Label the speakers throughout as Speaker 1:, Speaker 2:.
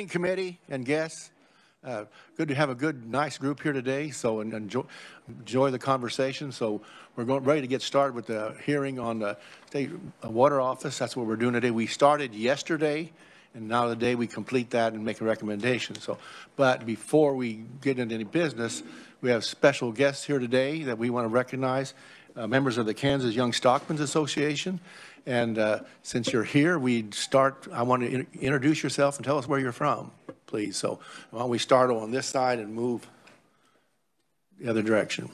Speaker 1: morning, committee and guests. Good to have a nice group here today. So enjoy the conversation. So we're ready to get started with the hearing on the state water office. That's what we're doing today. We started yesterday, and now today we complete that and make a recommendation. So, but before we get into any business, we have special guests here today that we want to recognize. Members of the Kansas Young Stockmen's Association. And since you're here, I want to introduce yourself and tell us where you're from, please. So why don't we start on this side and move the other direction.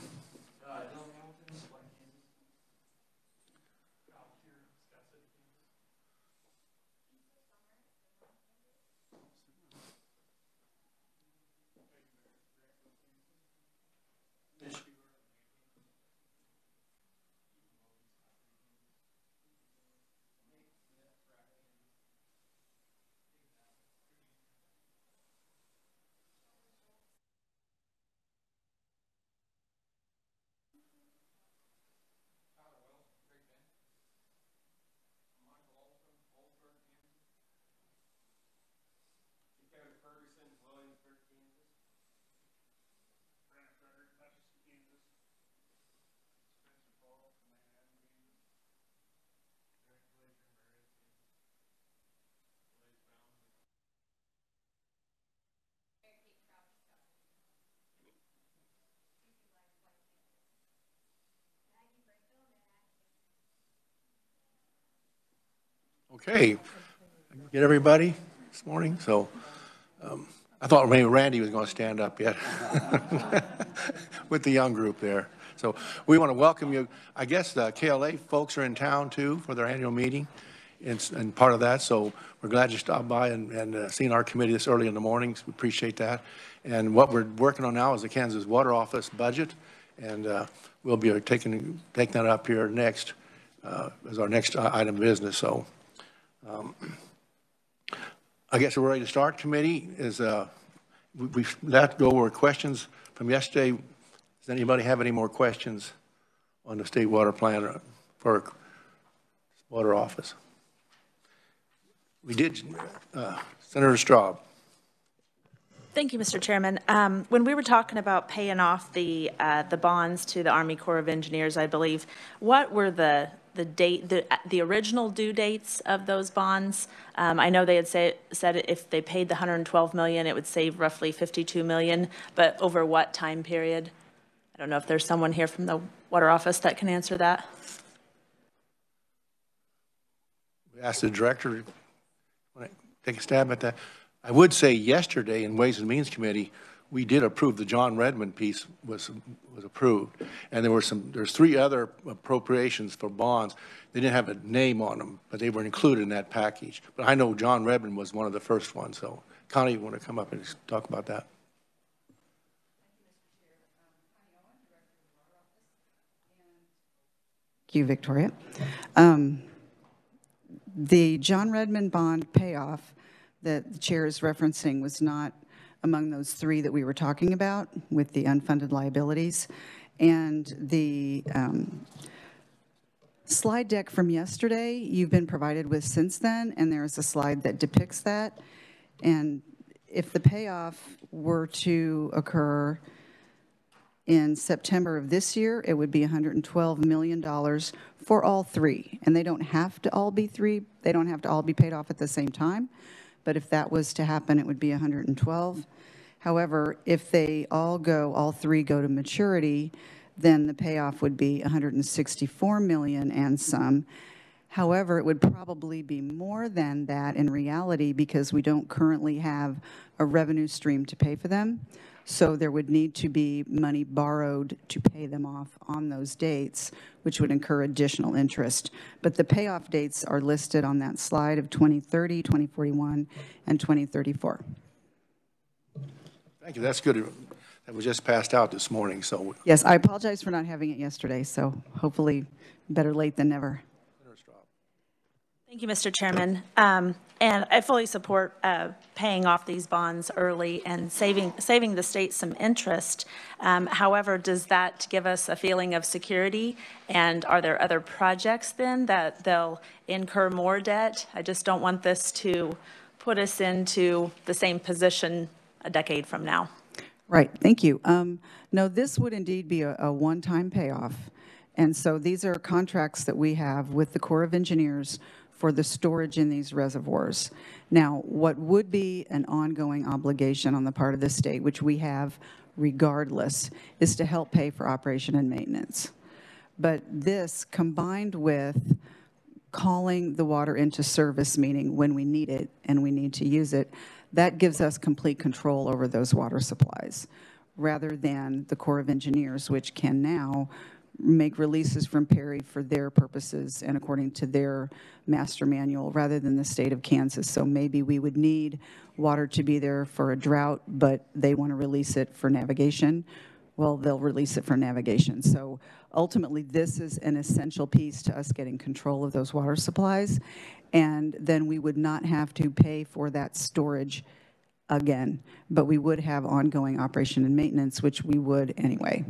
Speaker 1: Okay, get everybody this morning. So I thought maybe Randy was going to stand up yet with the young group there. So we want to welcome you. I guess the KLA folks are in town too for their annual meeting and part of that. So we're glad you stopped by and seen our committee this early in the morning. So we appreciate that. And what we're working on now is the Kansas Water Office budget. And we'll be taking that up here next as our next item of business. So I guess we're ready to start. Committee is we've let go over questions from yesterday. Does anybody have any more questions on the state water plan for water office? We did. Senator Straub.
Speaker 2: Thank you, Mr. Chairman. When we were talking about paying off the bonds to the Army Corps of Engineers, I believe, what were the original due dates of those bonds? I know they had said if they paid the $112 million, it would save roughly $52 million, but over what time period? I don't know if there's someone here from the water office that can answer that.
Speaker 1: We asked the director. Want to take a stab at that? I would say yesterday in Ways and Means Committee, we did approve the John Redmond piece was approved, and there's 3 other appropriations for bonds. They didn't have a name on them, but they were included in that package. But I know John Redmond was one of the first ones. So Connie, you want to come up and talk about that?
Speaker 3: Thank you, Victoria. The John Redmond bond payoff that the chair is referencing was not among those 3 that we were talking about with the unfunded liabilities. And the slide deck from yesterday you've been provided with since then, and there is a slide that depicts that. And if the payoff were to occur in September of this year, it would be $112 million for all 3. And they don't have to all be 3. They don't have to all be paid off at the same time. But if that was to happen, it would be 112. However, if all 3 go to maturity, then the payoff would be $164 million and some. However, it would probably be more than that in reality because we don't currently have a revenue stream to pay for them. So there would need to be money borrowed to pay them off on those dates, which would incur additional interest. But the payoff dates are listed on that slide of 2030, 2041, and 2034.
Speaker 1: Thank you. That's good. That was just passed out this morning. So
Speaker 3: yes, I apologize for not having it yesterday. So hopefully better late than never.
Speaker 2: Thank you, Mr. Chairman. And I fully support paying off these bonds early and saving the state some interest. However, does that give us a feeling of security? And are there other projects then that they'll incur more debt? I just don't want this to put us into the same position a decade from now.
Speaker 3: Right, thank you. No, this would indeed be a one-time payoff. And so these are contracts that we have with the Corps of Engineers for the storage in these reservoirs. Now, what would be an ongoing obligation on the part of the state, which we have regardless, is to help pay for operation and maintenance. But this, combined with calling the water into service, meaning when we need it and we need to use it, that gives us complete control over those water supplies, rather than the Corps of Engineers, which can now make releases from Perry for their purposes and according to their master manual, rather than the state of Kansas. So maybe we would need water to be there for a drought, but they want to release it for navigation. Well, they'll release it for navigation. So ultimately, this is an essential piece to us getting control of those water supplies. And then we would not have to pay for that storage again, but we would have ongoing operation and maintenance, which we would anyway.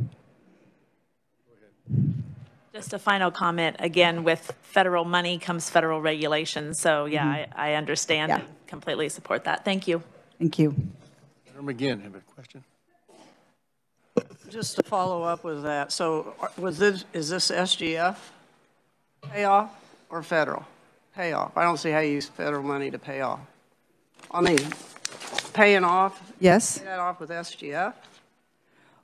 Speaker 2: Just a final comment, again, with federal money comes federal regulations. So yeah, I understand and completely support that. Thank you.
Speaker 3: Thank you.
Speaker 1: Senator McGinn, have a question?
Speaker 4: Just to follow up with that, so is this SGF payoff or federal payoff? I don't see how you use federal money to pay off. I mean, paying off?
Speaker 3: Yes?
Speaker 4: Pay that off with SGF?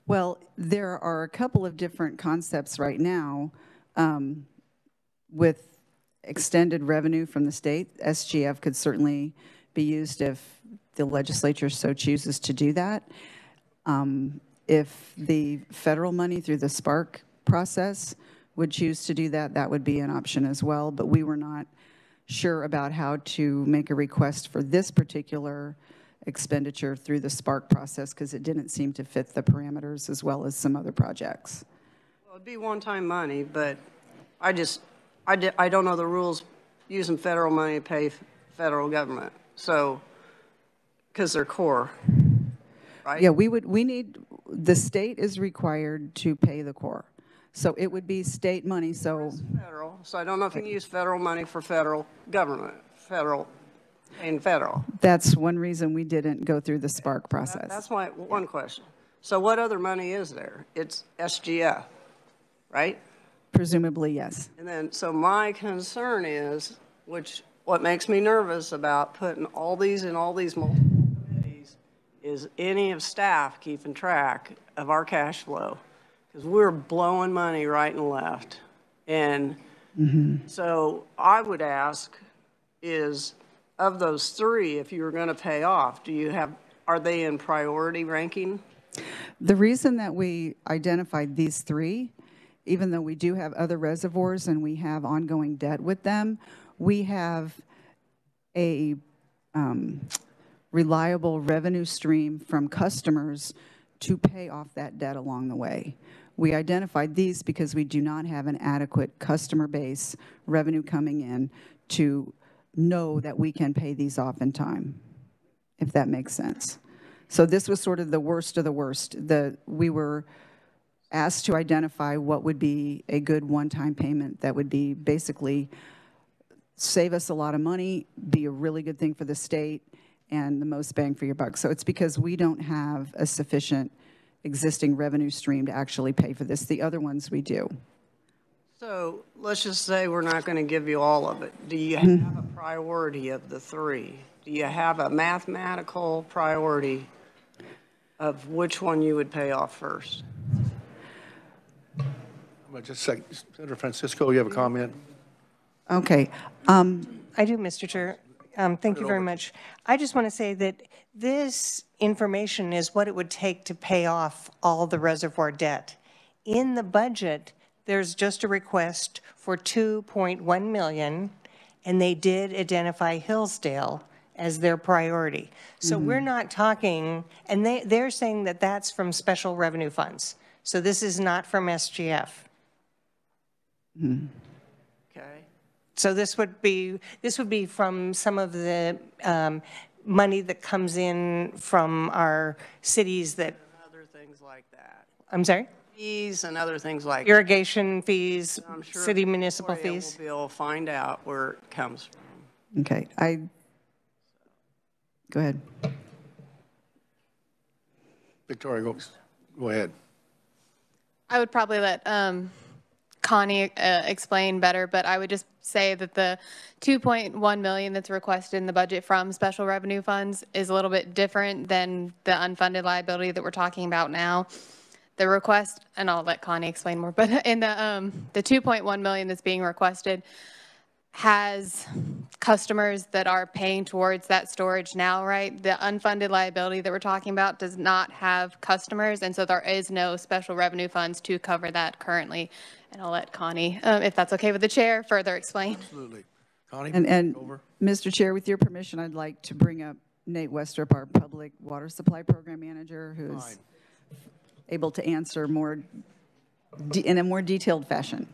Speaker 3: Well, there are a couple of different concepts right now with extended revenue from the state. SGF could certainly be used if the legislature so chooses to do that. If the federal money through the Spark process would choose to do that, that would be an option as well. But we were not sure about how to make a request for this particular expenditure through the Spark process because it didn't seem to fit the parameters as well as some other projects.
Speaker 4: Well, it'd be one-time money, but I don't know the rules using federal money to pay federal government. So, because they're core, right?
Speaker 3: Yeah, the state is required to pay the Corps. So it would be state money, so.
Speaker 4: Federal, so I don't know if you can use federal money for federal government, paying federal.
Speaker 3: That's one reason we didn't go through the Spark process.
Speaker 4: That's my one question. So what other money is there? It's SGF, right?
Speaker 3: Presumably, yes.
Speaker 4: And then, so my concern is, what makes me nervous about putting all these in all these multiple committees is any of staff keeping track of our cash flow. Because we're blowing money right and left. And so I would ask is, of those three, if you were going to pay off, are they in priority ranking?
Speaker 3: The reason that we identified these three, even though we do have other reservoirs and we have ongoing debt with them, we have a reliable revenue stream from customers to pay off that debt along the way. We identified these because we do not have an adequate customer base revenue coming in to know that we can pay these off in time, if that makes sense. So this was sort of the worst of the worst. We were asked to identify what would be a good one-time payment that would be basically save us a lot of money, be a really good thing for the state, and the most bang for your buck. So it's because we don't have a sufficient existing revenue stream to actually pay for this. The other ones we do.
Speaker 4: So let's just say we're not going to give you all of it. Do you have a priority of the three? Do you have a mathematical priority of which one you would pay off first?
Speaker 1: Just a second. Senator Francisco, you have a comment?
Speaker 3: Okay.
Speaker 5: I do, Mr. Chair. Thank you very much. I just want to say that this information is what it would take to pay off all the reservoir debt. In the budget, there's just a request for $2.1 million, and they did identify Hillsdale as their priority. So we're not talking, and they're saying that that's from special revenue funds. So this is not from SGF.
Speaker 4: Okay.
Speaker 5: So this would be from some of the money that comes in from our cities that.
Speaker 4: Other things like that.
Speaker 5: I'm sorry?
Speaker 4: Fees and other things like
Speaker 5: irrigation fees,
Speaker 4: I'm sure
Speaker 5: city municipal
Speaker 4: Victoria
Speaker 5: fees.
Speaker 4: We'll be able to find out where it comes from.
Speaker 3: Okay. Go ahead.
Speaker 1: Victoria, go ahead.
Speaker 6: I would probably let Connie explain better, but I would just say that the 2.1 million that's requested in the budget from special revenue funds is a little bit different than the unfunded liability that we're talking about now. The request, and I'll let Connie explain more, but in the 2.1 million that's being requested has customers that are paying towards that storage now, right? The unfunded liability that we're talking about does not have customers, and so there is no special revenue funds to cover that currently. And I'll let Connie, if that's okay with the chair, further explain.
Speaker 1: Absolutely. Connie,
Speaker 3: And
Speaker 1: over.
Speaker 3: Mr. Chair, with your permission, I'd like to bring up Nate Westrup, our Public Water Supply Program Manager, who's
Speaker 1: Fine.
Speaker 3: able to answer more in a more detailed fashion.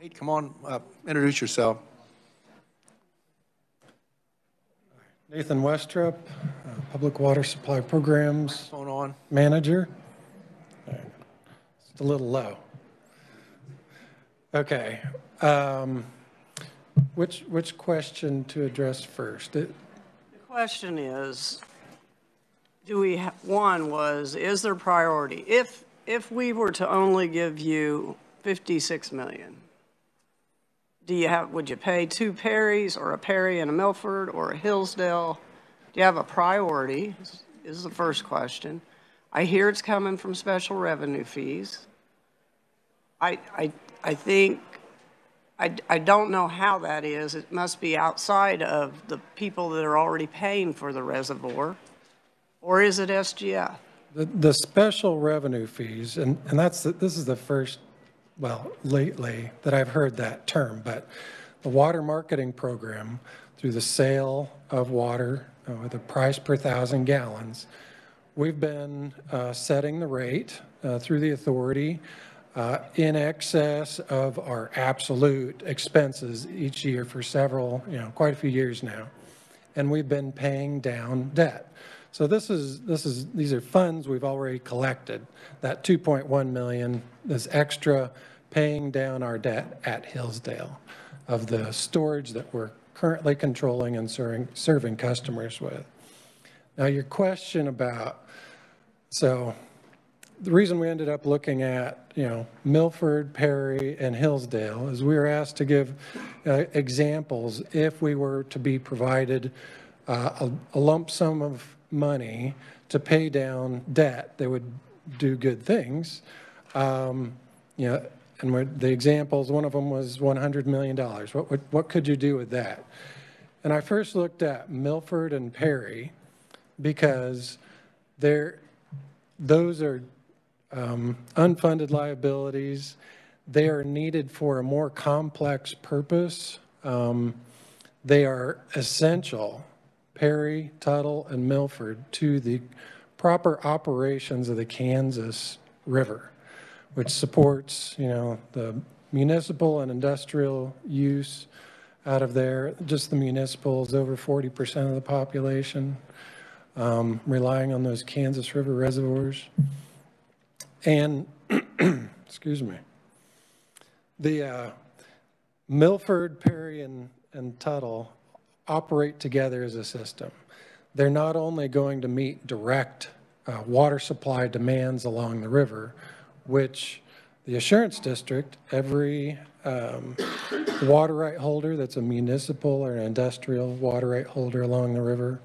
Speaker 1: Nate, come on up. Introduce yourself.
Speaker 7: Nathan Westrup, Public Water Supply Programs
Speaker 1: Phone on.
Speaker 7: Manager. It's a little low. Okay. Which question to address first?
Speaker 4: The question is, do we have, one was, is there priority? If we were to only give you 56 million, would you pay 2 Perrys or a Perry and a Milford or a Hillsdale? Do you have a priority, is the first question. I hear it's coming from special revenue fees. I think, I don't know how that is. It must be outside of the people that are already paying for the reservoir. Or is it SGF?
Speaker 7: The special revenue fees, and this is the first, well, lately that I've heard that term, but the water marketing program through the sale of water with a price per 1,000 gallons, we've been setting the rate through the authority in excess of our absolute expenses each year for several, quite a few years now. And we've been paying down debt. So these are funds we've already collected. That 2.1 million is extra paying down our debt at Hillsdale of the storage that we're currently controlling and serving customers with. Now your question about, so the reason we ended up looking at, Milford, Perry, and Hillsdale is we were asked to give examples if we were to be provided a lump sum of money to pay down debt that would do good things. And the examples, one of them was $100 million. What could you do with that? And I first looked at Milford and Perry because those are unfunded liabilities. They are needed for a more complex purpose. They are essential, Perry, Tuttle, and Milford, to the proper operations of the Kansas River, which supports, the municipal and industrial use out of there. Just the municipal is over 40% of the population, relying on those Kansas River reservoirs. And, excuse me, the Milford, Perry, and Tuttle operate together as a system. They're not only going to meet direct water supply demands along the river, which the Assurance District, every water right holder that's a municipal or an industrial water right holder along the river,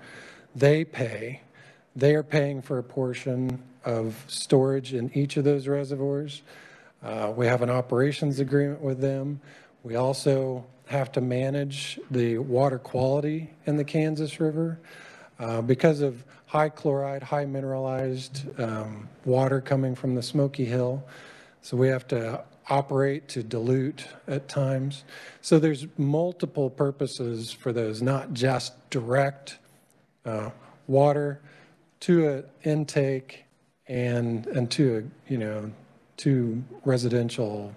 Speaker 7: they are paying for a portion of storage in each of those reservoirs. We have an operations agreement with them. We also have to manage the water quality in the Kansas River because of high chloride, high mineralized water coming from the Smoky Hill. So we have to operate to dilute at times. So there's multiple purposes for those, not just direct water to an intake and to a, to residential,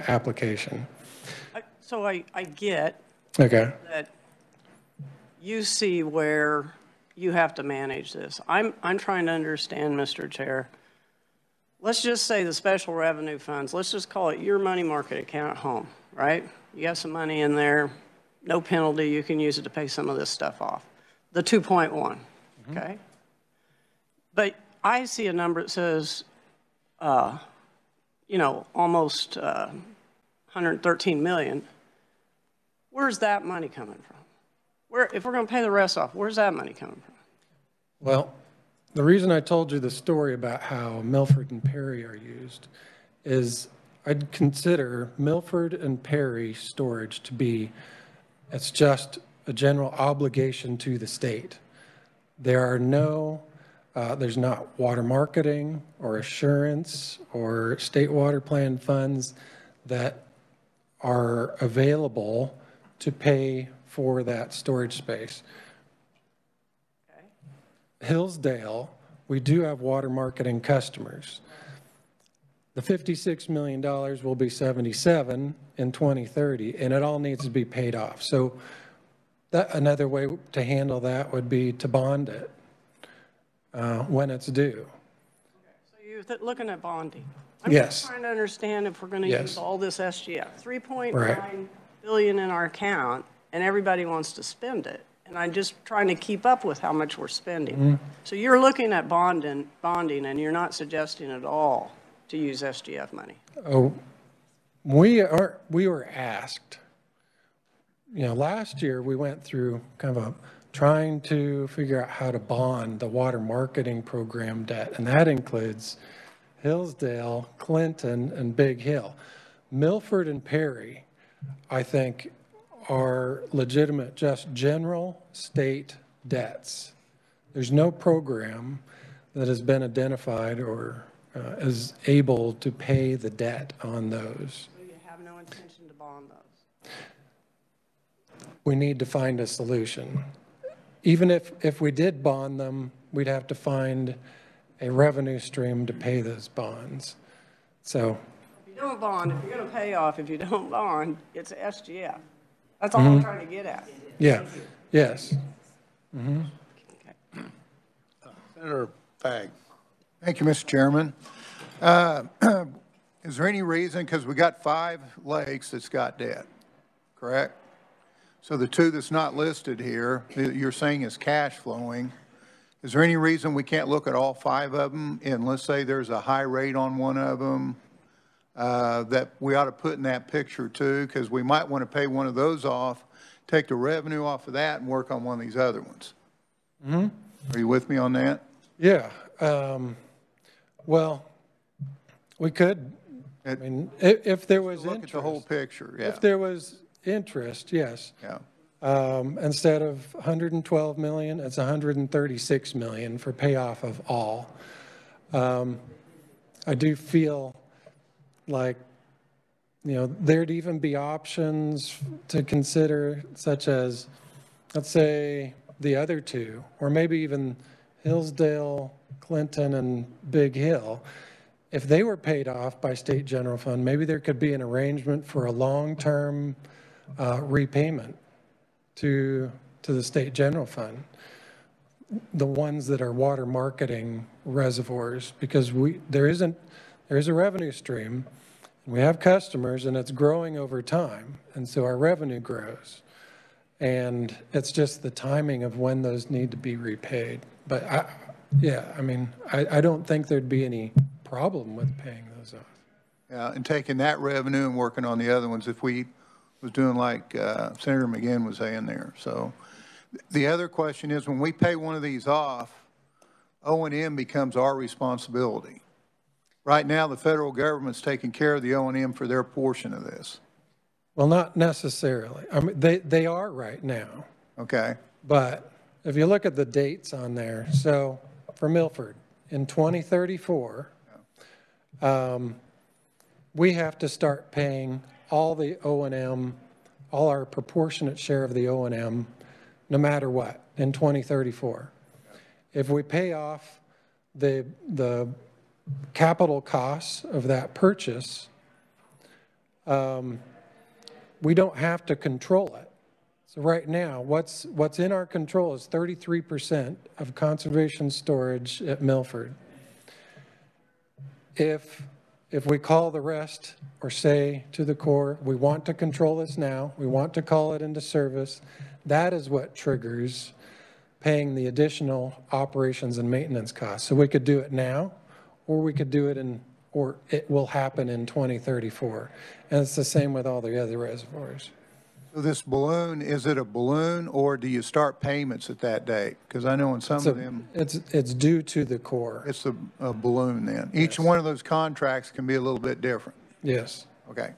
Speaker 7: application.
Speaker 4: So I get
Speaker 7: Okay.
Speaker 4: that you see where you have to manage this. I'm trying to understand, Mr. Chair. Let's just say the special revenue funds, let's just call it your money market account at home, right? You have some money in there, no penalty, you can use it to pay some of this stuff off. the 2.1, okay? But I see a number that says, you know, almost 113 million. Where's that money coming from? If we're going to pay the rest off, where's that money coming from?
Speaker 7: Well, the reason I told you the story about how Milford and Perry are used is I'd consider Milford and Perry storage to be, it's just a general obligation to the state. There are no, there's not water marketing or assurance or state water plan funds that are available to pay for that storage space.
Speaker 4: Okay.
Speaker 7: Hillsdale, we do have water marketing customers. The $56 million will be 77 in 2030, and it all needs to be paid off. So that, another way to handle that would be to bond it when it's due.
Speaker 4: So you're looking at bonding. I'm
Speaker 7: Yes.
Speaker 4: just trying to understand if we're going to
Speaker 7: Yes.
Speaker 4: use all this SGF. 3.9
Speaker 7: Right.
Speaker 4: billion in our account, and everybody wants to spend it. And I'm just trying to keep up with how much we're spending. So you're looking at bonding, and you're not suggesting at all to use SGF money.
Speaker 7: Oh, we were asked. You know, last year we went through kind of trying to figure out how to bond the water marketing program debt, and that includes Hillsdale, Clinton, and Big Hill. Milford and Perry, I think, are legitimate, just general state debts. There's no program that has been identified or is able to pay the debt on those.
Speaker 4: So you have no intention to bond those?
Speaker 7: We need to find a solution. Even if we did bond them, we'd have to find a revenue stream to pay those bonds. So
Speaker 4: If you don't bond, if you're going to pay off, if you don't bond, it's SGF. That's all I'm trying to get at.
Speaker 7: yeah, yes.
Speaker 1: Senator Fagg.
Speaker 8: Thank you, Mr. Chairman. Is there any reason, because we got 5 lakes that's got debt, correct? So the 2 that's not listed here, you're saying is cash flowing. Is there any reason we can't look at all 5 of them, and let's say there's a high rate on one of them that we ought to put in that picture too, because we might want to pay one of those off, take the revenue off of that and work on one of these other ones? Are you with me on that?
Speaker 7: Yeah. Well, we could, I mean, if there was
Speaker 8: Look at
Speaker 7: interest.
Speaker 8: the whole picture, yeah.
Speaker 7: If there was interest, yes.
Speaker 8: Yeah.
Speaker 7: Instead of 112 million, it's 136 million for payoff of all. I do feel like, you know, there'd even be options to consider, such as, let's say, the other 2, or maybe even Hillsdale, Clinton, and Big Hill. If they were paid off by state general fund, maybe there could be an arrangement for a long-term repayment to the state general fund, the ones that are water marketing reservoirs, because there is a revenue stream, and we have customers, and it's growing over time, and so our revenue grows. And it's just the timing of when those need to be repaid. But I don't think there'd be any problem with paying those off.
Speaker 8: Yeah, and taking that revenue and working on the other ones if we was doing like Senator McGinn was saying there. So the other question is, when we pay one of these off, O&M becomes our responsibility. Right now, the federal government's taking care of the O&M for their portion of this.
Speaker 7: Well, not necessarily. I mean, they are right now.
Speaker 8: Okay.
Speaker 7: But if you look at the dates on there, so for Milford, in 2034, we have to start paying all the O&M, all our proportionate share of the O&M, no matter what, in 2034. If we pay off the capital costs of that purchase, we don't have to control it. So right now, what's in our control is 33% of conservation storage at Milford. If we call the rest or say to the Corps, we want to control this now, we want to call it into service, that is what triggers paying the additional operations and maintenance costs. So we could do it now, or we could do it or it will happen in 2034. And it's the same with all the other reservoirs.
Speaker 8: So this balloon, is it a balloon or do you start payments at that date? Because I know in some of them.
Speaker 7: It's due to the Corps.
Speaker 8: It's a balloon then. Each one of those contracts can be a little bit different.
Speaker 7: Yes.
Speaker 8: Okay.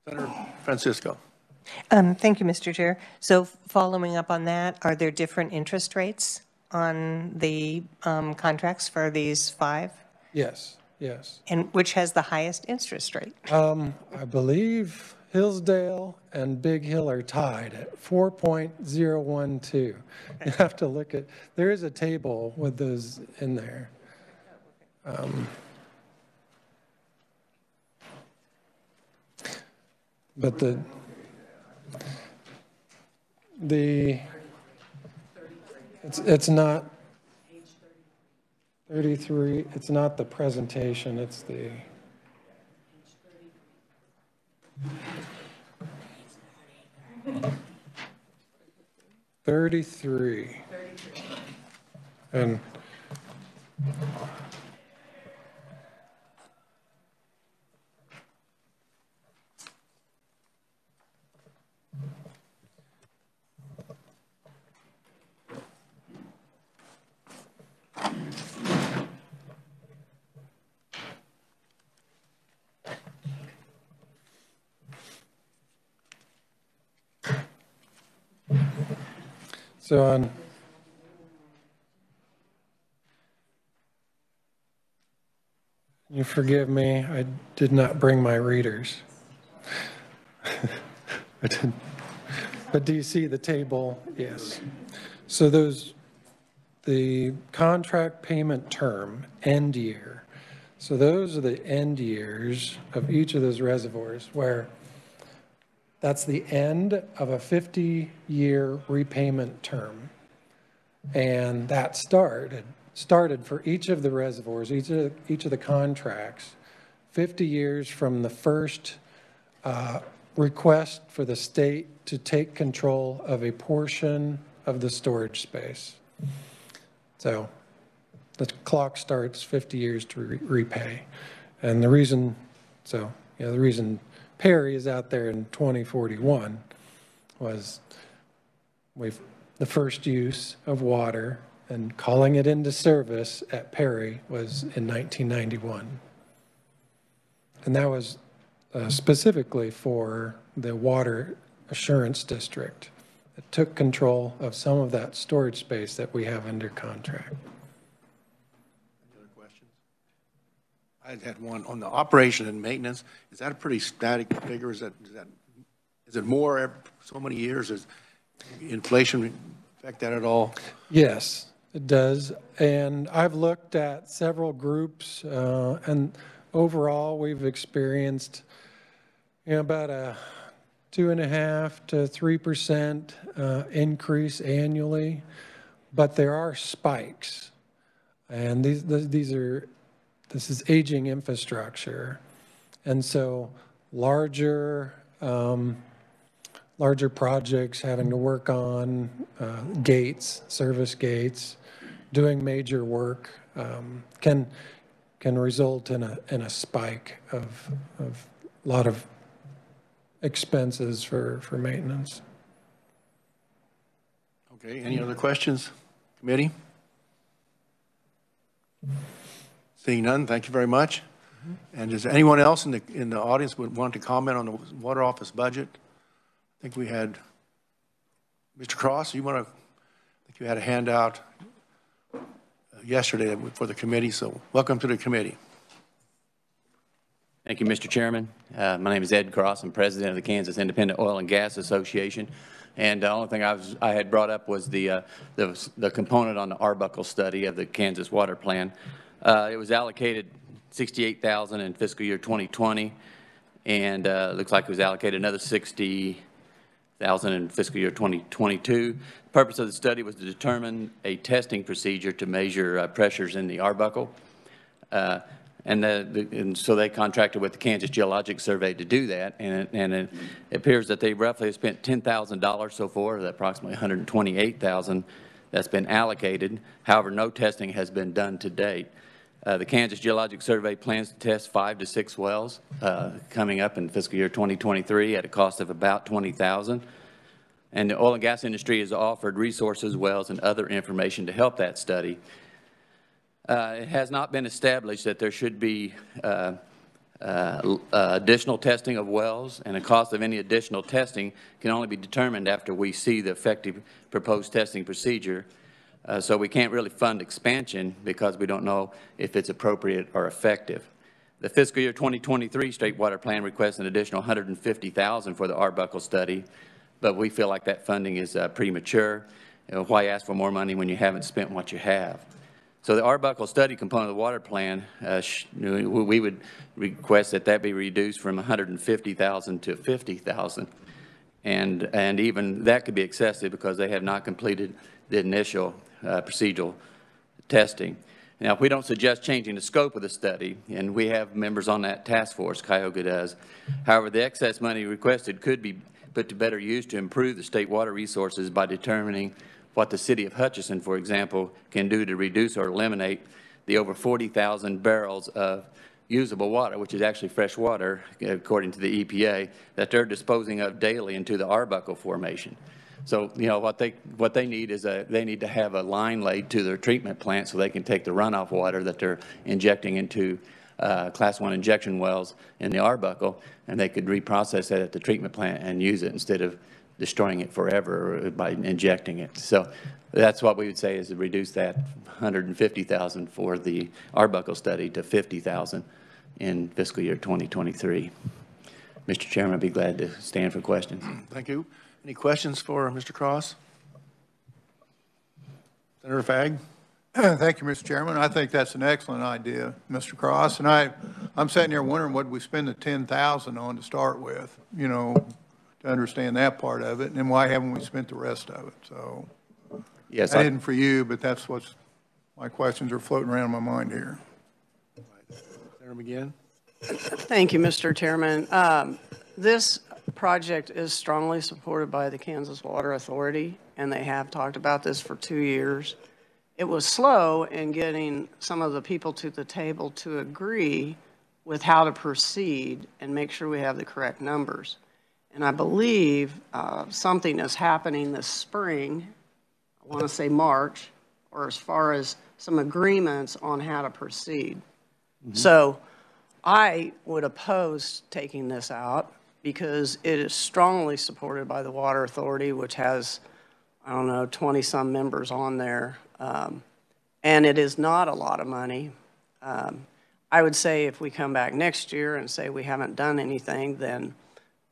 Speaker 1: Senator Francisco.
Speaker 5: Thank you, Mr. Chair. So following up on that, are there different interest rates on the contracts for these 5?
Speaker 7: Yes. Yes.
Speaker 5: And which has the highest interest rate?
Speaker 7: I believe Hillsdale and Big Hill are tied at 4.012. You have to look at, there is a table with those in there. But it's not 33, it's not the presentation, it's the 33. And so on, you forgive me, I did not bring my readers. But do you see the table? Yes. So the contract payment term, end year. So those are the end years of each of those reservoirs where that's the end of a 50-year repayment term. And that started for each of the reservoirs, each of the contracts, 50 years from the first request for the state to take control of a portion of the storage space. So the clock starts 50 years to repay. And the reason, the reason Perry is out there in 2041 was the first use of water and calling it into service at Perry was in 1991. And that was specifically for the Water Assurance District that took control of some of that storage space that we have under contract.
Speaker 1: Any other questions? I had one on the operation and maintenance. Is that a pretty static figure? Is it more so many years? Does inflation affect that at all?
Speaker 7: Yes, it does. And I've looked at several groups, and overall we've experienced about a 2.5% to 3% increase annually, but there are spikes, and this is aging infrastructure, and so larger projects having to work on gates, service gates, doing major work can result in a spike of a lot of expenses for maintenance.
Speaker 1: Okay, any other questions, committee? Seeing none, thank you very much. And does anyone else in the audience would want to comment on the water office budget? I think we had Mr. Cross. I think you had a handout yesterday for the committee. So welcome to the committee.
Speaker 9: Thank you, Mr. Chairman. My name is Ed Cross. I'm president of the Kansas Independent Oil and Gas Association. And the only thing I had brought up was the component on the Arbuckle study of the Kansas Water Plan. It was allocated $68,000 in fiscal year 2020, and it looks like it was allocated another $60,000 in fiscal year 2022. The purpose of the study was to determine a testing procedure to measure pressures in the Arbuckle. And so they contracted with the Kansas Geologic Survey to do that, and it appears that they roughly have spent $10,000 so far, approximately $128,000 that's been allocated. However, no testing has been done to date. The Kansas Geologic Survey plans to test 5 to 6 wells coming up in fiscal year 2023 at a cost of about $20,000. And the oil and gas industry has offered resources, wells, and other information to help that study. It has not been established that there should be additional testing of wells, and the cost of any additional testing can only be determined after we see the effective proposed testing procedure. So we can't really fund expansion because we don't know if it's appropriate or effective. The fiscal year 2023 State Water Plan requests an additional $150,000 for the Arbuckle study, but we feel like that funding is premature. Why ask for more money when you haven't spent what you have? So the Arbuckle study component of the water plan, we would request that be reduced from $150,000 to $50,000. And even that could be excessive because they have not completed the initial procedural testing. Now, if we don't suggest changing the scope of the study, and we have members on that task force, Cuyahoga does, however, the excess money requested could be put to better use to improve the state water resources by determining what the city of Hutchinson, for example, can do to reduce or eliminate the over 40,000 barrels of usable water, which is actually fresh water, according to the EPA, that they're disposing of daily into the Arbuckle Formation. So, you know, what they need is they need to have a line laid to their treatment plant so they can take the runoff water that they're injecting into Class 1 injection wells in the Arbuckle, and they could reprocess that at the treatment plant and use it instead of destroying it forever by injecting it. So that's what we would say is to reduce that $150,000 for the Arbuckle study to $50,000 in fiscal year 2023. Mr. Chairman, I'd be glad to stand for questions.
Speaker 1: Thank you. Any questions for Mr. Cross? Senator Fagg?
Speaker 8: Thank you, Mr. Chairman. I think that's an excellent idea, Mr. Cross. And I'm sitting here wondering what we spend the $10,000 on to start with, you know, to understand that part of it, and why haven't we spent the rest of it? So,
Speaker 9: yes,
Speaker 8: I didn't for you, but that's what's my questions are floating around in my mind here.
Speaker 1: Senator McGinn.
Speaker 4: Thank you, Mr. Chairman. This project is strongly supported by the Kansas Water Authority, and they have talked about this for 2 years. It was slow in getting some of the people to the table to agree with how to proceed and make sure we have the correct numbers. And I believe something is happening this spring, I want to say March, or as far as some agreements on how to proceed. Mm-hmm. So I would oppose taking this out because it is strongly supported by the Water Authority, which has, I don't know, 20-some members on there. And it is not a lot of money. I would say if we come back next year and say we haven't done anything, then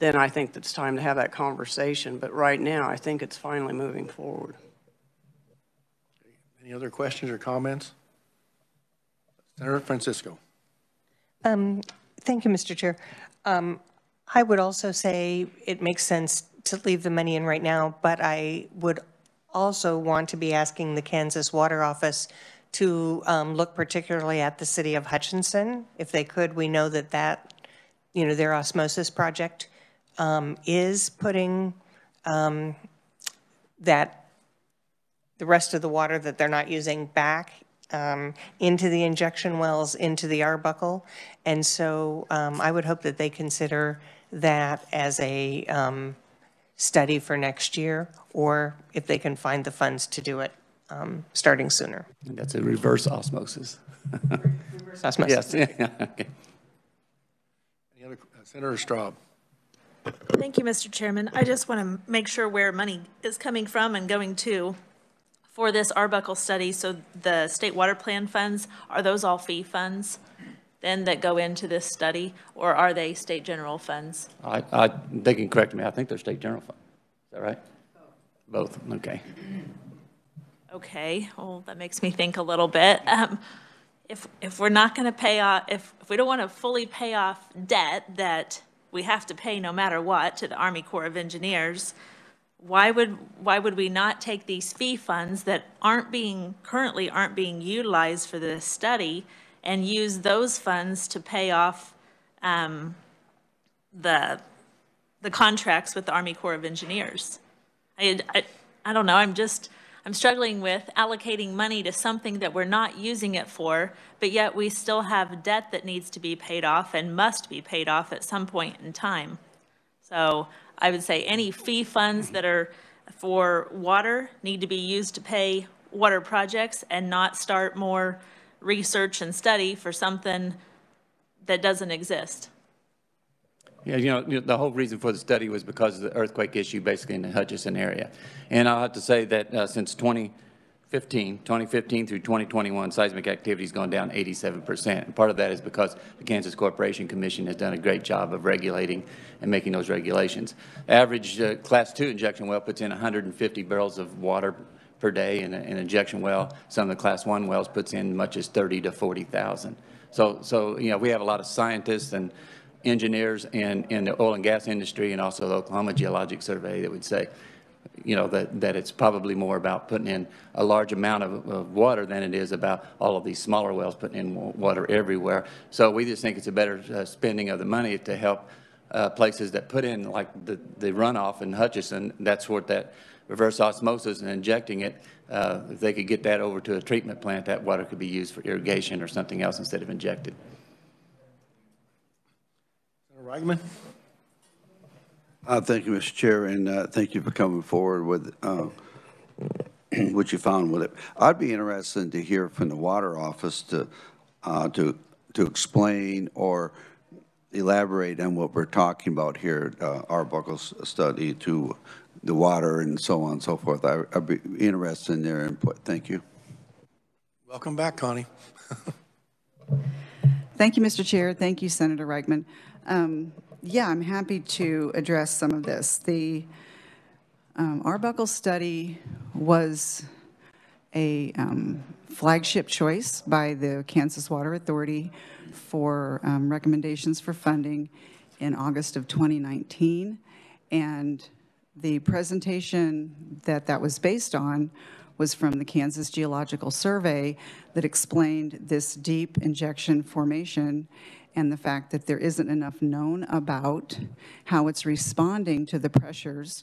Speaker 4: I think it's time to have that conversation. But right now, I think it's finally moving forward.
Speaker 1: Any other questions or comments? Senator Francisco.
Speaker 5: Thank you, Mr. Chair. I would also say it makes sense to leave the money in right now, but I would also want to be asking the Kansas Water Office to look particularly at the city of Hutchinson. If they could, we know that, you know, their osmosis project is putting that the rest of the water that they're not using back into the injection wells, into the Arbuckle. And so I would hope that they consider that as a study for next year, or if they can find the funds to do it starting sooner.
Speaker 9: And that's a reverse osmosis.
Speaker 5: Reverse osmosis.
Speaker 9: Yes. Okay.
Speaker 1: Any other, Senator Straub.
Speaker 2: Thank you, Mr. Chairman. I just want to make sure where money is coming from and going to for this Arbuckle study. So the state water plan funds, are those all fee funds then that go into this study, or are they state general funds?
Speaker 9: They can correct me. I think they're state general funds. Is that right? Both. Okay.
Speaker 2: Okay. Well, that makes me think a little bit. If we're not going to pay off, if we don't want to fully pay off debt that we have to pay no matter what to the Army Corps of Engineers, why would we not take these fee funds that currently aren't being utilized for this study and use those funds to pay off the contracts with the Army Corps of Engineers. I don't know, I'm struggling with allocating money to something that we're not using it for, but yet we still have debt that needs to be paid off and must be paid off at some point in time. So I would say any fee funds that are for water need to be used to pay water projects and not start more research and study for something that doesn't exist.
Speaker 9: Yeah, the whole reason for the study was because of the earthquake issue basically in the Hutchinson area. And I'll have to say that since 2015 through 2021, seismic activity has gone down 87%. And part of that is because the Kansas Corporation Commission has done a great job of regulating and making those regulations. Average Class 2 injection well puts in 150 barrels of water per day, and an injection well, some of the Class 1 wells puts in much as 30 to 40,000. So we have a lot of scientists and engineers in the oil and gas industry and also the Oklahoma Geologic Survey that would say, that it's probably more about putting in a large amount of water than it is about all of these smaller wells putting in water everywhere. So we just think it's a better spending of the money to help places that put in like the runoff in Hutchinson. That's what that reverse osmosis and injecting it. If they could get that over to a treatment plant, that water could be used for irrigation or something else instead of injected.
Speaker 1: Reichman?
Speaker 10: Thank you, Mr. Chair, and thank you for coming forward with what you found with it. I'd be interested to hear from the Water Office to explain or elaborate on what we're talking about here, Arbuckle's study to the water and so on and so forth. I'd be interested in their input. Thank you.
Speaker 1: Welcome back, Connie.
Speaker 3: Thank you, Mr. Chair. Thank you, Senator Reichman. Yeah, I'm happy to address some of this. The Arbuckle study was a flagship choice by the Kansas Water Authority for recommendations for funding in August of 2019. And the presentation that was based on was from the Kansas Geological Survey that explained this deep injection formation and the fact that there isn't enough known about how it's responding to the pressures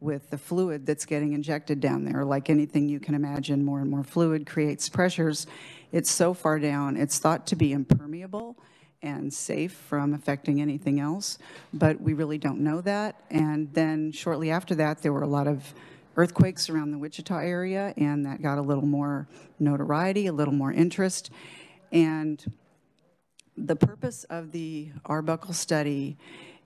Speaker 3: with the fluid that's getting injected down there. Like anything you can imagine, more and more fluid creates pressures. It's so far down, it's thought to be impermeable and safe from affecting anything else, but we really don't know that. And then shortly after that, there were a lot of earthquakes around the Wichita area, and that got a little more notoriety, a little more interest. And the purpose of the Arbuckle study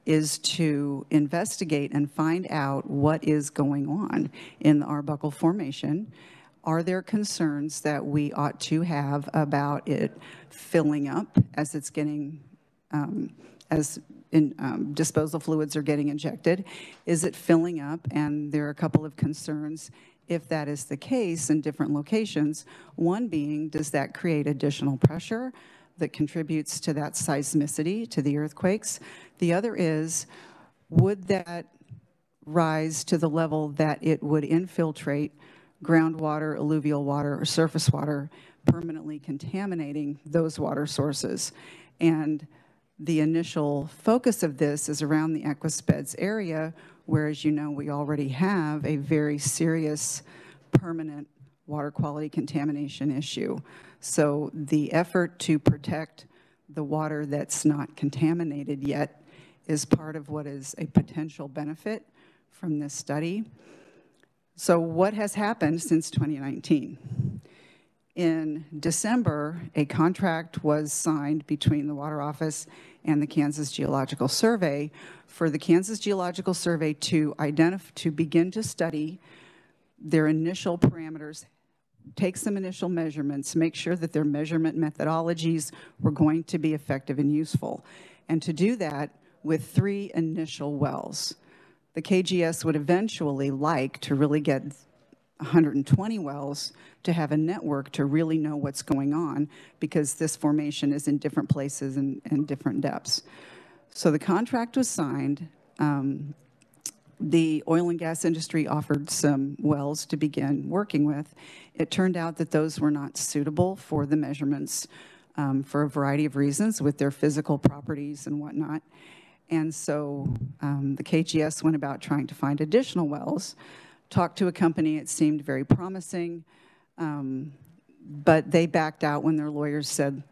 Speaker 3: is to investigate and find out what is going on in the Arbuckle Formation. Are there concerns that we ought to have about it filling up as it's getting, disposal fluids are getting injected? Is it filling up? And there are a couple of concerns if that is the case in different locations. One being, does that create additional pressure that contributes to that seismicity, to the earthquakes? The other is, would that rise to the level that it would infiltrate groundwater, alluvial water, or surface water, permanently contaminating those water sources? And the initial focus of this is around the Equus area, where, as you know, we already have a very serious permanent water quality contamination issue. So the effort to protect the water that's not contaminated yet is part of what is a potential benefit from this study. So what has happened since 2019? In December, a contract was signed between the Water Office and the Kansas Geological Survey for the Kansas Geological Survey to begin to study their initial parameters, take some initial measurements, make sure that their measurement methodologies were going to be effective and useful, and to do that with 3 initial wells. The KGS would eventually like to really get 120 wells to have a network to really know what's going on, because this formation is in different places and different depths. So the contract was signed. The oil and gas industry offered some wells to begin working with. It turned out that those were not suitable for the measurements for a variety of reasons with their physical properties and whatnot. And so the KGS went about trying to find additional wells, talked to a company, it seemed very promising, but they backed out when their lawyers said,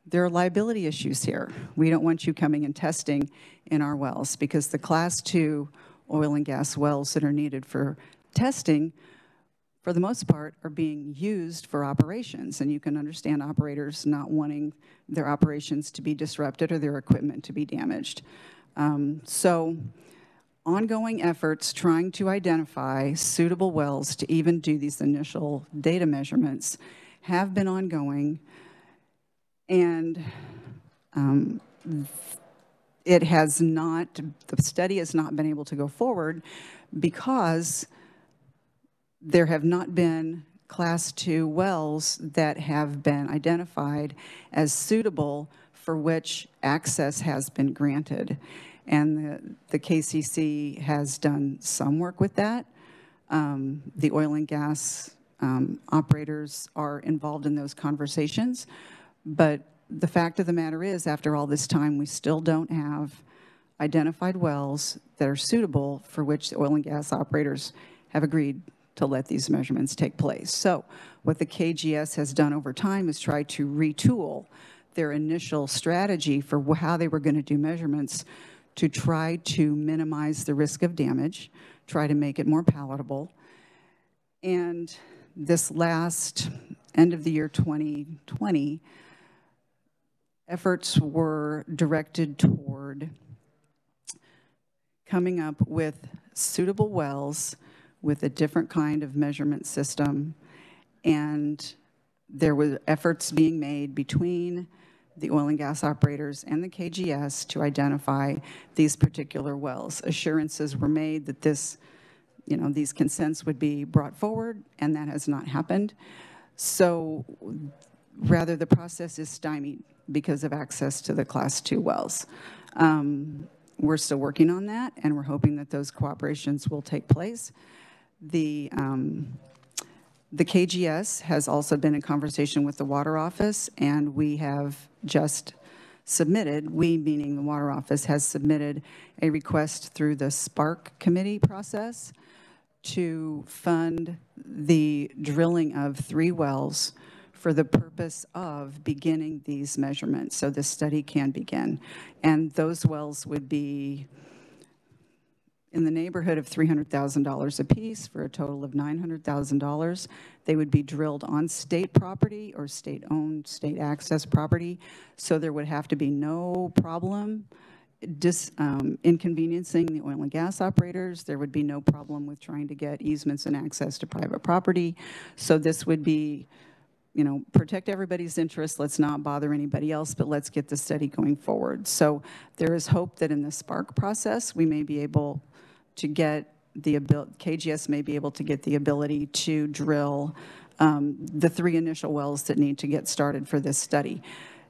Speaker 3: there are liability issues here. We don't want you coming and testing in our wells, because the Class 2 oil and gas wells that are needed for testing, for the most part, are being used for operations. And you can understand operators not wanting their operations to be disrupted or their equipment to be damaged. So ongoing efforts trying to identify suitable wells to even do these initial data measurements have been ongoing. And it has not, the study has not been able to go forward because there have not been Class 2 wells that have been identified as suitable for which access has been granted. And the KCC has done some work with that. The oil and gas operators are involved in those conversations. But the fact of the matter is, after all this time, we still don't have identified wells that are suitable for which the oil and gas operators have agreed to let these measurements take place. So what the KGS has done over time is try to retool their initial strategy for how they were going to do measurements to try to minimize the risk of damage, try to make it more palatable. And this last end of the year 2020, efforts were directed toward coming up with suitable wells with a different kind of measurement system. And there were efforts being made between the oil and gas operators and the KGS to identify these particular wells. Assurances were made that this, these consents would be brought forward, and that has not happened. So rather, the process is stymied because of access to the Class 2 wells. We're still working on that, and we're hoping that those cooperations will take place. The KGS has also been in conversation with the Water Office, and we have just submitted, we meaning the Water Office, has submitted a request through the Spark Committee process to fund the drilling of 3 wells for the purpose of beginning these measurements so the study can begin. And those wells would be in the neighborhood of $300,000 apiece for a total of $900,000. They would be drilled on state property or state-owned, state-access property, so there would have to be no problem inconveniencing the oil and gas operators. There would be no problem with trying to get easements and access to private property. So this would be, protect everybody's interests. Let's not bother anybody else, but let's get the study going forward. So there is hope that in the Spark process, we may be able to get the ability, KGS may be able to get the ability to drill the 3 initial wells that need to get started for this study.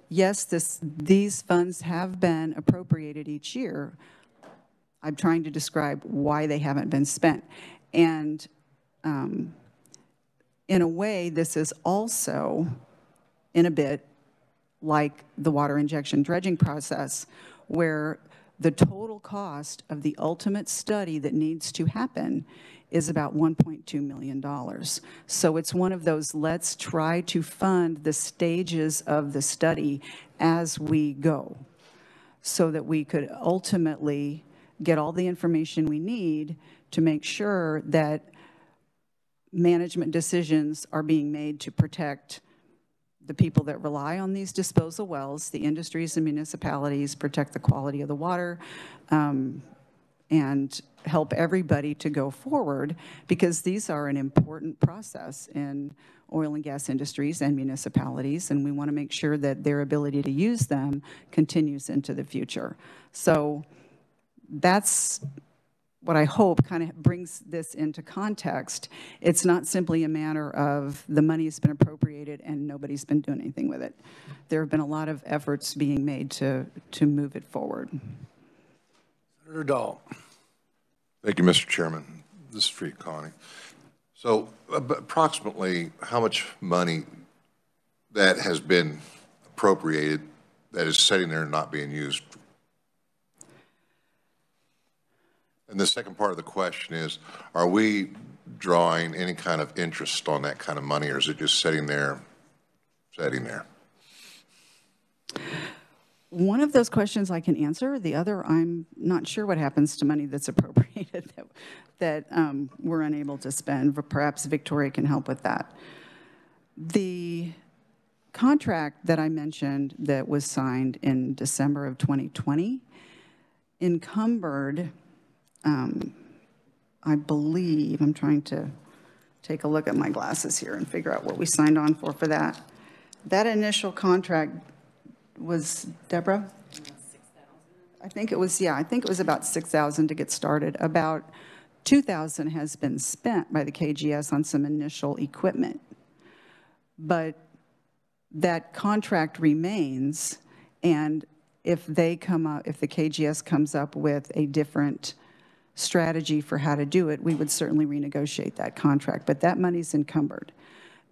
Speaker 3: Yes, these funds have been appropriated each year. I'm trying to describe why they haven't been spent. And in a way, this is also, in a bit, like the water injection dredging process, where the total cost of the ultimate study that needs to happen is about $1.2 million. So it's one of those, let's try to fund the stages of the study as we go so that we could ultimately get all the information we need to make sure that management decisions are being made to protect the people that rely on these disposal wells, the industries and municipalities, protect the quality of the water, and help everybody to go forward, because these are an important process in oil and gas industries and municipalities, and we want to make sure that their ability to use them continues into the future. So that's what I hope kind of brings this into context. It's not simply a matter of the money has been appropriated and nobody's been doing anything with it. There have been a lot of efforts being made to move it forward.
Speaker 1: Senator Dahl.
Speaker 11: Thank you, Mr. Chairman. This is for you, Connie. So approximately how much money that has been appropriated that is sitting there and not being used? And the second part of the question is, are we drawing any kind of interest on that kind of money, or is it just sitting there?
Speaker 3: One of those questions I can answer. The other, I'm not sure what happens to money that's appropriated that we're unable to spend. But perhaps Victoria can help with that. The contract that I mentioned that was signed in December of 2020 encumbered, I believe, I'm trying to take a look at my glasses here and figure out what we signed on for that. That initial contract was, Deborah? I think it was, yeah, I think it was about $6,000 to get started. About $2,000 has been spent by the KGS on some initial equipment. But that contract remains, and if they come up, if the KGS comes up with a different strategy for how to do it, we would certainly renegotiate that contract. But that money's encumbered.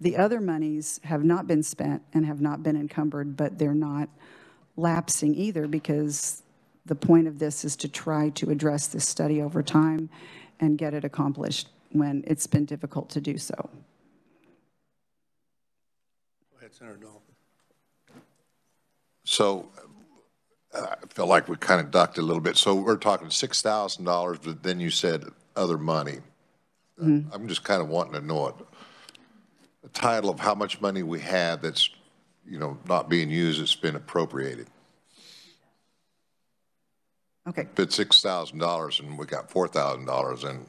Speaker 3: The other monies have not been spent and have not been encumbered, but they're not lapsing either, because the point of this is to try to address this study over time and get it accomplished when it's been difficult to do so.
Speaker 1: Go ahead, Senator Dahl.
Speaker 11: So I feel like we kind of ducked a little bit. So we're talking $6,000, but then you said other money. Mm-hmm. I'm just kind of wanting to know the title of how much money we have that's, not being used, it's been appropriated.
Speaker 3: Okay.
Speaker 11: If it's $6,000 and we got $4,000, and,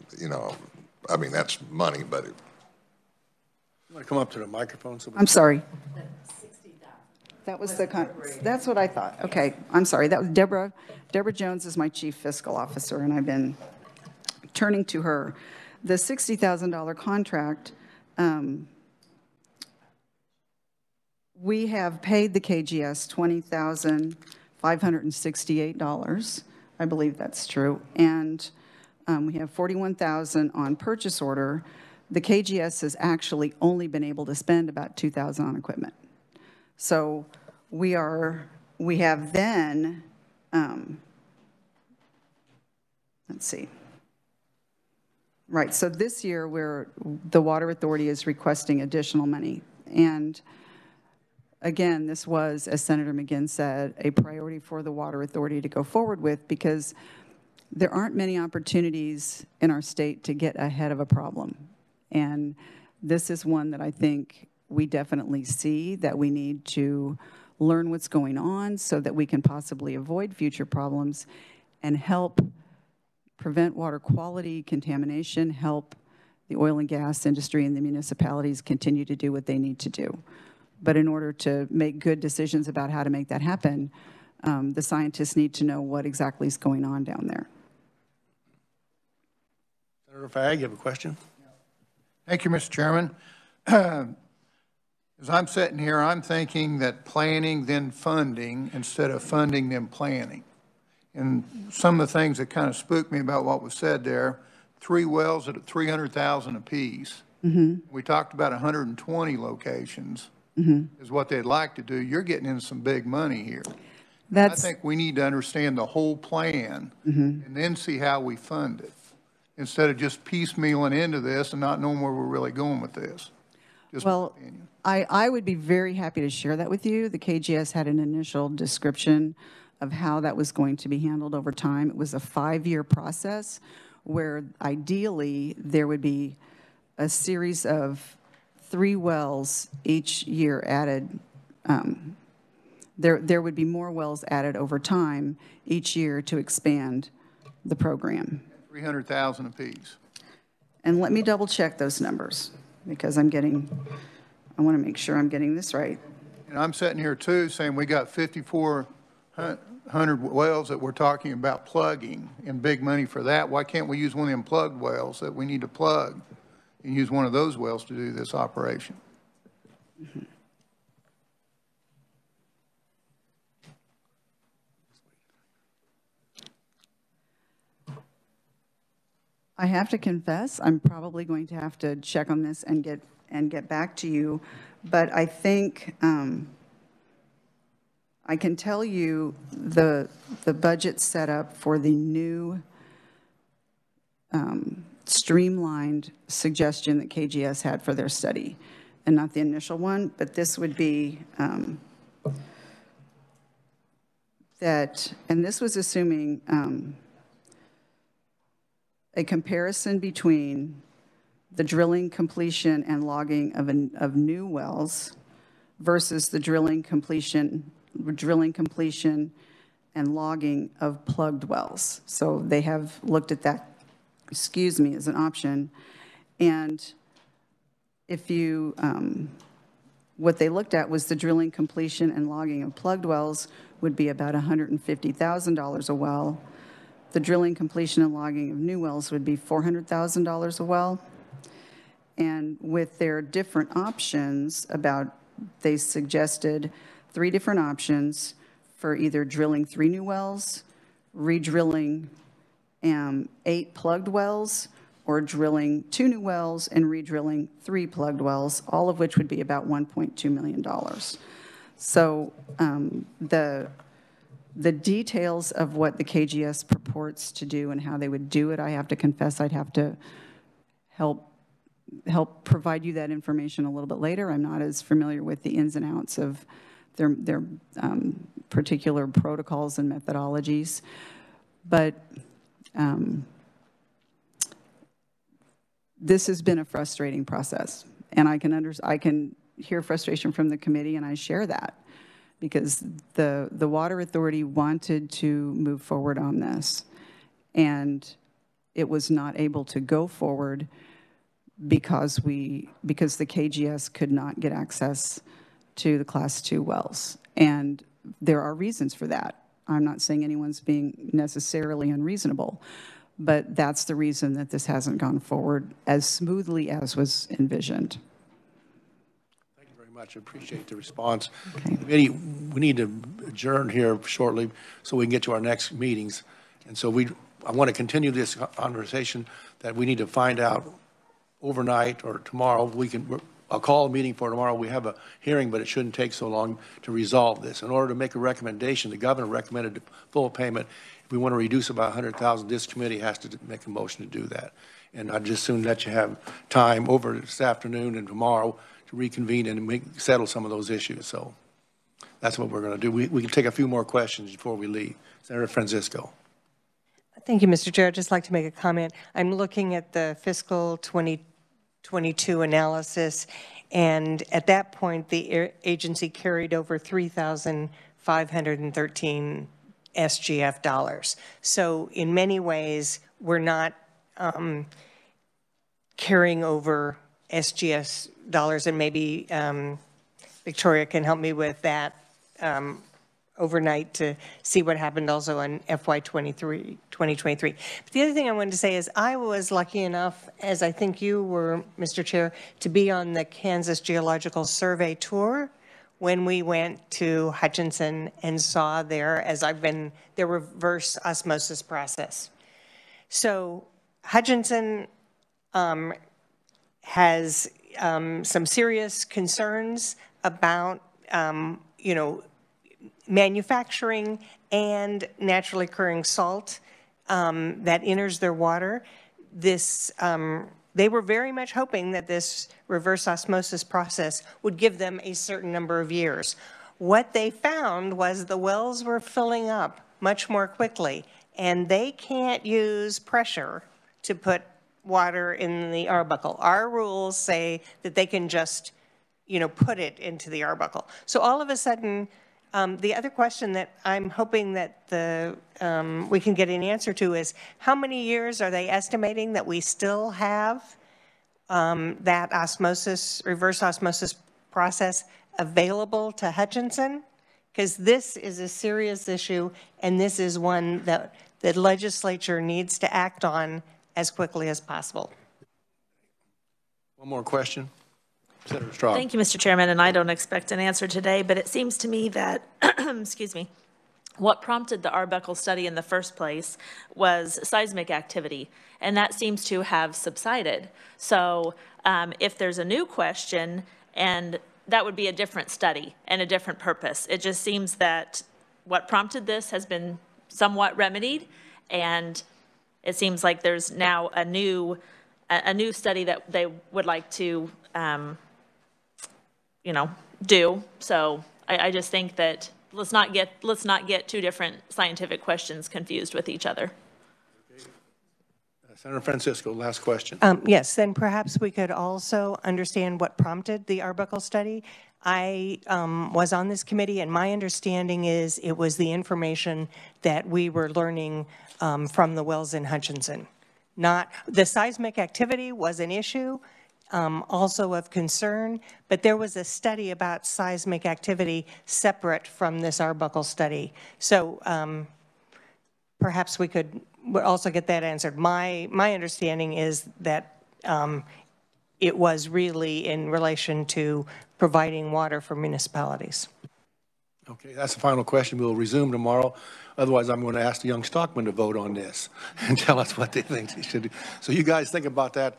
Speaker 11: I mean, that's money, but.
Speaker 1: You want to come up to the microphone? So
Speaker 3: I'm sorry. That was that's what I thought. Okay, I'm sorry. That was Deborah. Deborah Jones is my chief fiscal officer, and I've been turning to her. The $60,000 contract, we have paid the KGS $20,568. I believe that's true. And we have $41,000 on purchase order. The KGS has actually only been able to spend about $2,000 on equipment. So we have then, let's see. Right, so this year the Water Authority is requesting additional money. And again, this was, as Senator McGinn said, a priority for the Water Authority to go forward with, because there aren't many opportunities in our state to get ahead of a problem. And this is one that I think we definitely see that we need to learn what's going on so that we can possibly avoid future problems and help prevent water quality contamination, help the oil and gas industry and the municipalities continue to do what they need to do. But in order to make good decisions about how to make that happen, the scientists need to know what exactly is going on down there.
Speaker 1: Senator Fagg, you have a question?
Speaker 8: Thank you, Mr. Chairman. As I'm sitting here, I'm thinking that planning, then funding, instead of funding, then planning. And some of the things that kind of spooked me about what was said there, 3 wells at $300,000 apiece. Mm-hmm. We talked about 120 locations. Mm-hmm. Is what they'd like to do. You're getting into some big money here. I think we need to understand the whole plan, mm-hmm. and then see how we fund it, instead of just piecemealing into this and not knowing where we're really going with this. Just
Speaker 3: well, I would be very happy to share that with you. The KGS had an initial description of how that was going to be handled over time. It was a 5-year process where ideally there would be a series of 3 wells each year added. There would be more wells added over time each year to expand the program.
Speaker 8: 300,000 apiece.
Speaker 3: And let me double check those numbers, because I want to make sure I'm getting this right.
Speaker 8: And I'm sitting here too saying we got 5,400 wells that we're talking about plugging, and big money for that. Why can't we use one of them plugged wells that we need to plug and use one of those wells to do this operation? Mm-hmm.
Speaker 3: I have to confess, I'm probably going to have to check on this and get back to you. But I think I can tell you the budget setup for the new streamlined suggestion that KGS had for their study, and not the initial one, but this would be that, and this was assuming a comparison between the drilling, completion, and logging of new wells versus the drilling, completion, and logging of plugged wells. So they have looked at that, as an option. And if you, what they looked at was the drilling, completion, and logging of plugged wells would be about $150,000 a well. The drilling, completion, and logging of new wells would be $400,000 a well. And with their different options they suggested 3 different options for either drilling 3 new wells, re-drilling 8 plugged wells, or drilling 2 new wells and re-drilling 3 plugged wells, all of which would be about $1.2 million. So the details of what the KGS purports to do and how they would do it, I have to confess I'd have to help provide you that information a little bit later. I'm not as familiar with the ins and outs of their particular protocols and methodologies. But this has been a frustrating process, and I can hear frustration from the committee, and I share that, because the Water Authority wanted to move forward on this, and it was not able to go forward because the KGS could not get access to the Class 2 wells. And there are reasons for that. I'm not saying anyone's being necessarily unreasonable, but that's the reason that this hasn't gone forward as smoothly as was envisioned.
Speaker 1: Thank you very much. I appreciate the response. Okay. We need to adjourn here shortly so we can get to our next meetings. And so I want to continue this conversation that we need to find out overnight or tomorrow. I'll call a meeting for tomorrow. We have a hearing, but it shouldn't take so long to resolve this. In order to make a recommendation, the governor recommended full payment. If we want to reduce about $100,000, this committee has to make a motion to do that. And I'd just soon let you have time over this afternoon and tomorrow to reconvene and settle some of those issues. So that's what we're going to do. We can take a few more questions before we leave. Senator Francisco.
Speaker 5: Thank you, Mr. Chair. I'd just like to make a comment. I'm looking at the fiscal 2022 analysis, and at that point, the agency carried over 3,513 SGF dollars. So in many ways, we're not carrying over SGS dollars, and maybe Victoria can help me with that overnight to see what happened also on FY 2023. But the other thing I wanted to say is I was lucky enough, as I think you were, Mr. Chair, to be on the Kansas Geological Survey tour when we went to Hutchinson and saw their reverse osmosis process. So Hutchinson has some serious concerns about, manufacturing and naturally occurring salt that enters their water. They were very much hoping that this reverse osmosis process would give them a certain number of years. What they found was the wells were filling up much more quickly, and they can't use pressure to put water in the Arbuckle. Our rules say that they can just, put it into the Arbuckle. So all of a sudden, the other question that I'm hoping that we can get an answer to is, how many years are they estimating that we still have that reverse osmosis process available to Hutchinson? Because this is a serious issue, and this is one that the legislature needs to act on as quickly as possible.
Speaker 1: One more question. Senator Strong.
Speaker 2: Thank you, Mr. Chairman, and I don't expect an answer today, but it seems to me that, excuse me, what prompted the Arbuckle study in the first place was seismic activity, and that seems to have subsided. So if there's a new question and that would be a different study and a different purpose. It just seems that what prompted this has been somewhat remedied, and it seems like there's now a new study that they would like to, do. So I just think that let's not get two different scientific questions confused with each other.
Speaker 1: Senator Francisco, last question.
Speaker 5: Yes, then perhaps we could also understand what prompted the Arbuckle study. I was on this committee, and my understanding is it was the information that we were learning from the wells in Hutchinson. Not the seismic activity was an issue, also of concern, but there was a study about seismic activity separate from this Arbuckle study. So perhaps we could also get that answered. My understanding is that it was really in relation to providing water for municipalities.
Speaker 1: Okay, that's the final question. We'll resume tomorrow. Otherwise, I'm going to ask the young stockmen to vote on this and tell us what they think they should do. So you guys think about that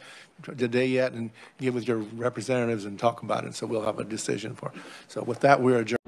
Speaker 1: today yet and get with your representatives and talk about it. So we'll have a decision for it. So with that, we're adjourned.